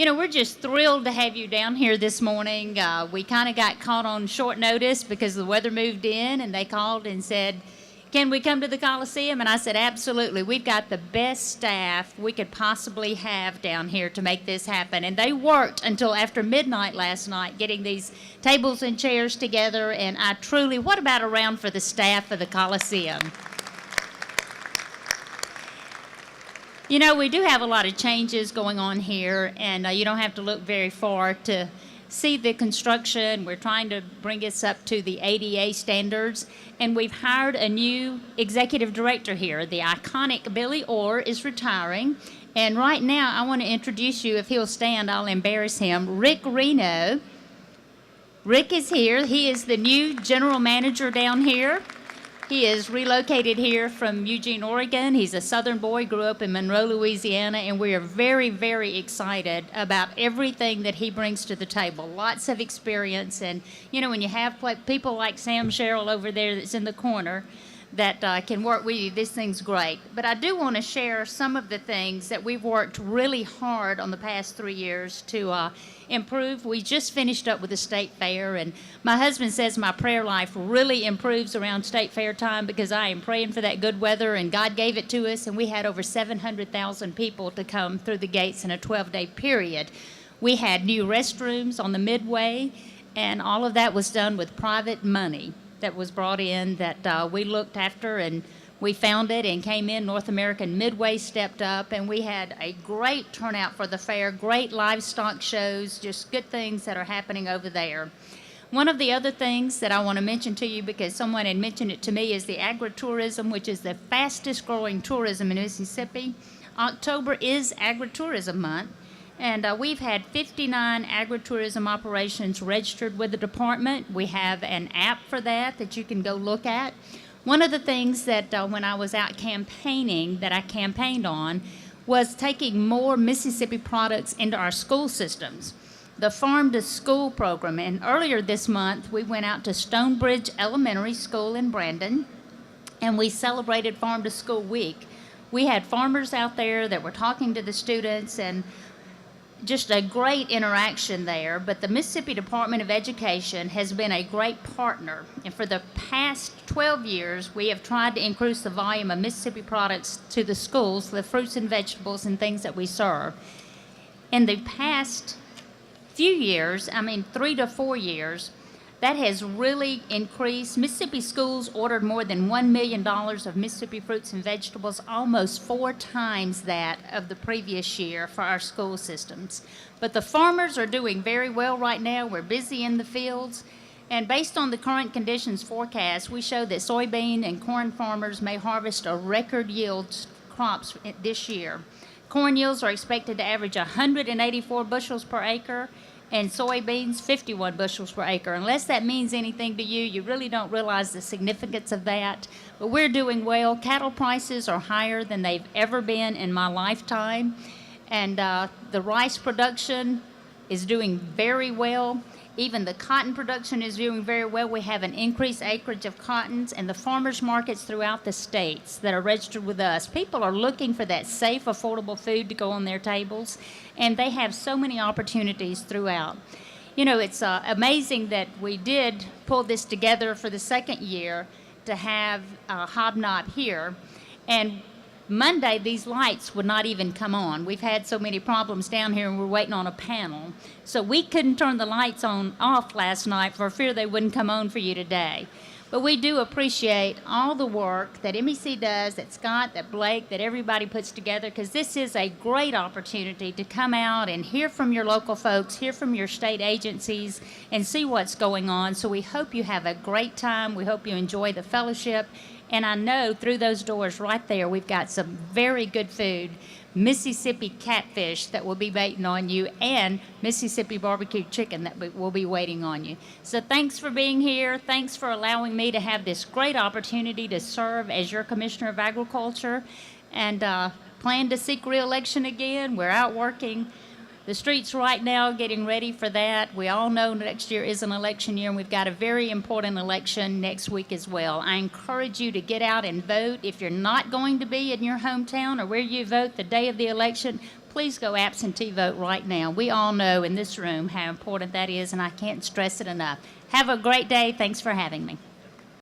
We're just thrilled to have you down here this morning. We kind of got caught on short notice because the weather moved in, and they called and said, can we come to the Coliseum? And I said, absolutely. We've got the best staff we could possibly have down here to make this happen. And they worked until after midnight last night getting these tables and chairs together. And what about a round for the staff of the Coliseum? We do have a lot of changes going on here, and you don't have to look very far to see the construction. We're trying to bring us up to the ADA standards, and we've hired a new executive director here. The iconic Billy Orr is retiring, and right now I want to introduce you, if he'll stand, I'll embarrass him, Rick Reno. Rick is here. He is the new general manager down here. He is relocated here from Eugene, Oregon. He's a Southern boy, grew up in Monroe, Louisiana, and we are very, very excited about everything that he brings to the table. Lots of experience, and when you have people like Sam Sherrill over there that's in the corner that can work with you, this thing's great. But I do want to share some of the things that we've worked really hard on the past 3 years to improve. We just finished up with the State Fair, and my husband says my prayer life really improves around State Fair time because I am praying for that good weather, and God gave it to us, and we had over 700,000 people to come through the gates in a 12-day period. We had new restrooms on the Midway, and all of that was done with private money that was brought in that we looked after, and we found it and came in. North American Midway stepped up, and we had a great turnout for the fair, great livestock shows, just good things that are happening over there. One of the other things that I want to mention to you, because someone had mentioned it to me, is the agritourism, which is the fastest growing tourism in Mississippi. October is agritourism month, and we've had 59 agritourism operations registered with the department. We have an app for that you can go look at. One of the things that when I was out campaigning that I campaigned on was taking more Mississippi products into our school systems. The Farm to School program, and earlier this month we went out to Stonebridge Elementary School in Brandon, and we celebrated Farm to School Week. We had farmers out there that were talking to the students, and just a great interaction there. But the Mississippi Department of Education has been a great partner, and for the past 12 years we have tried to increase the volume of Mississippi products to the schools, the fruits and vegetables and things that we serve. In the past few years, 3 to 4 years, that has really increased. Mississippi schools ordered more than $1 million of Mississippi fruits and vegetables, almost 4 times that of the previous year for our school systems. But the farmers are doing very well right now. We're busy in the fields. And based on the current conditions forecast, we show that soybean and corn farmers may harvest a record yield crops this year. Corn yields are expected to average 184 bushels per acre, and soybeans 51 bushels per acre. Unless that means anything to you, you really don't realize the significance of that. But we're doing well. Cattle prices are higher than they've ever been in my lifetime. And the rice production is doing very well. Even the cotton production is doing very well. We have an increased acreage of cottons, and the farmers markets throughout the states that are registered with us. People are looking for that safe, affordable food to go on their tables, and they have so many opportunities throughout. It's amazing that we did pull this together for the second year to have Hobnob here. And Monday, these lights would not even come on. We've had so many problems down here, and we're waiting on a panel. So we couldn't turn the lights off last night for fear they wouldn't come on for you today. But we do appreciate all the work that MEC does, that Scott, that Blake, that everybody puts together, because this is a great opportunity to come out and hear from your local folks, hear from your state agencies, and see what's going on. So we hope you have a great time. We hope you enjoy the fellowship. And I know through those doors right there, we've got some very good food, Mississippi catfish that will be waiting on you, and Mississippi barbecue chicken that will be waiting on you. So thanks for being here. Thanks for allowing me to have this great opportunity to serve as your Commissioner of Agriculture, and plan to seek re-election again. We're out working the streets right now, getting ready for that. We all know next year is an election year, and we've got a very important election next week as well. I encourage you to get out and vote. If you're not going to be in your hometown or where you vote the day of the election, please go absentee vote right now. We all know in this room how important that is, and I can't stress it enough. Have a great day. Thanks for having me.